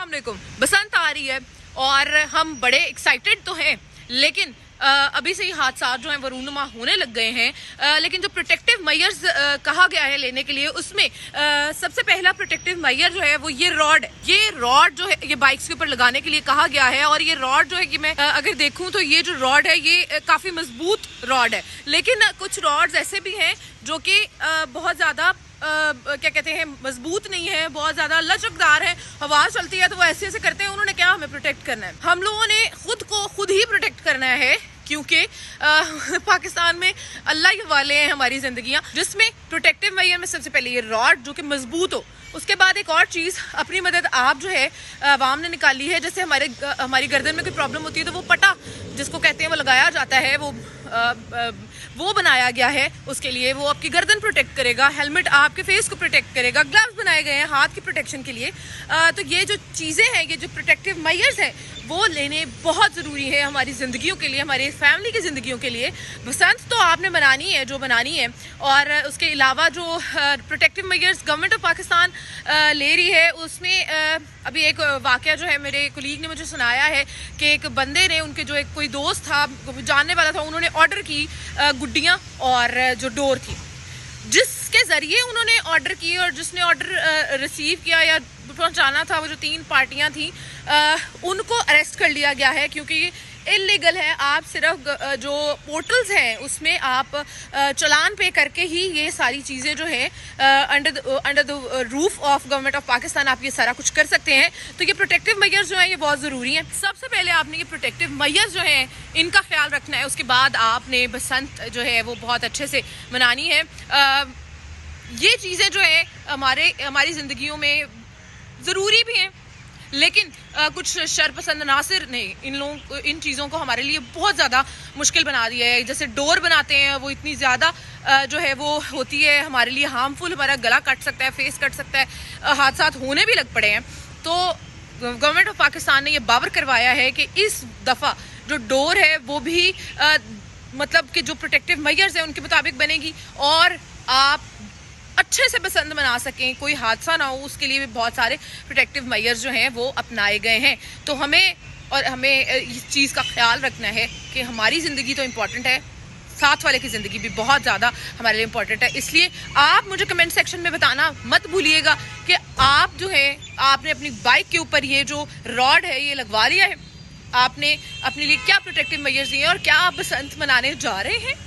अस्सलाम वालेकुम। बसंत आ रही है और हम बड़े एक्साइटेड तो हैं, लेकिन अभी से ही हादसा जो है वो रूनुमा होने लग गए हैं। लेकिन जो प्रोटेक्टिव मेजर्स कहा गया है लेने के लिए, उसमें सबसे पहला प्रोटेक्टिव मेजर जो है वो ये रॉड जो है ये बाइक्स के ऊपर लगाने के लिए कहा गया है। और ये रॉड जो है कि मैं अगर देखूं तो ये जो रॉड है ये काफी मजबूत रॉड है, लेकिन कुछ रॉड्स ऐसे भी हैं जो कि बहुत ज्यादा क्या कहते हैं मजबूत नहीं है, बहुत ज्यादा लचकदार है। हवा चलती है तो वो ऐसे ऐसे करते हैं। उन्होंने क्या हमें प्रोटेक्ट करना है, हम लोगों ने खुद को खुद ही प्रोटेक्ट करना है, क्योंकि पाकिस्तान में अल्लाह के वाले हैं हमारी जिंदगियां, जिसमें प्रोटेक्टिव मेजर में सबसे पहले ये रॉड जो कि मजबूत हो। उसके बाद एक और चीज़, अपनी मदद आप जो है आवाम ने निकाली है। जैसे हमारी गर्दन में कोई प्रॉब्लम होती है तो वो पटा जिसको कहते हैं वो लगाया जाता है, वो बनाया गया है उसके लिए। वो आपकी गर्दन प्रोटेक्ट करेगा, हेलमेट आपके फेस को प्रोटेक्ट करेगा, ग्लव्स बनाए गए हैं हाथ की प्रोटेक्शन के लिए। तो ये जो चीज़ें हैं, ये जो प्रोटेक्टिव मेजर्स हैं, वो लेने बहुत ज़रूरी है हमारी ज़िंदगियों के लिए, हमारी फैमिली की ज़िंदगियों के लिए। बसंत तो आपने मनानी है जो बनानी है, और उसके अलावा जो protective measures government of Pakistan ले रही है, उसमें अभी एक वाक़या जो है मेरे कुलीग ने मुझे सुनाया है कि एक बंदे ने, उनके जो एक कोई दोस्त था जानने वाला था, उन्होंने ऑर्डर की गुड्डियाँ और जो डोर थी, जिसके ज़रिए उन्होंने ऑर्डर की और जिसने ऑर्डर रिसीव किया या पहुंचाना था, वो जो 3 पार्टियां थी, उनको अरेस्ट कर लिया गया है, क्योंकि ये इलीगल है। आप सिर्फ जो पोर्टल्स हैं उसमें आप चालान पे करके ही ये सारी चीज़ें जो है under the roof of government of Pakistan आप ये सारा कुछ कर सकते हैं। तो ये प्रोटेक्टिव मेजर्स जो हैं ये बहुत ज़रूरी हैं। सबसे पहले आपने ये प्रोटेक्टिव मेजर्स जो हैं इनका ख्याल रखना है। उसके बाद आपने बसंत जो है वो बहुत अच्छे से मनानी है। ये चीज़ें जो है हमारी ज़िंदगियों में ज़रूरी भी हैं, लेकिन कुछ शरपसंद नासिर ने इन चीज़ों को हमारे लिए बहुत ज़्यादा मुश्किल बना दिया है। जैसे डोर बनाते हैं, वो इतनी ज़्यादा जो है वो होती है हमारे लिए हार्मफुल, हमारा गला कट सकता है, फेस कट सकता है, हादसा होने भी लग पड़े हैं। तो गवर्नमेंट ऑफ पाकिस्तान ने ये बावर करवाया है कि इस दफ़ा जो डोर है वो भी मतलब कि जो प्रोटेक्टिव मेजर्स हैं उनके मुताबिक बनेगी, और आप अच्छे से बसंत मना सकें, कोई हादसा ना हो, उसके लिए भी बहुत सारे प्रोटेक्टिव मेजर्स जो हैं वो अपनाए गए हैं। तो हमें इस चीज़ का ख्याल रखना है कि हमारी ज़िंदगी तो इम्पॉर्टेंट है, साथ वाले की ज़िंदगी भी बहुत ज़्यादा हमारे लिए इम्पॉर्टेंट है। इसलिए आप मुझे कमेंट सेक्शन में बताना मत भूलिएगा कि आप जो है आपने अपनी बाइक के ऊपर ये जो रॉड है ये लगवा लिया है, आपने अपने लिए क्या प्रोटेक्टिव मेजर्स दिए हैं और क्या आप बसंत मनाने जा रहे हैं।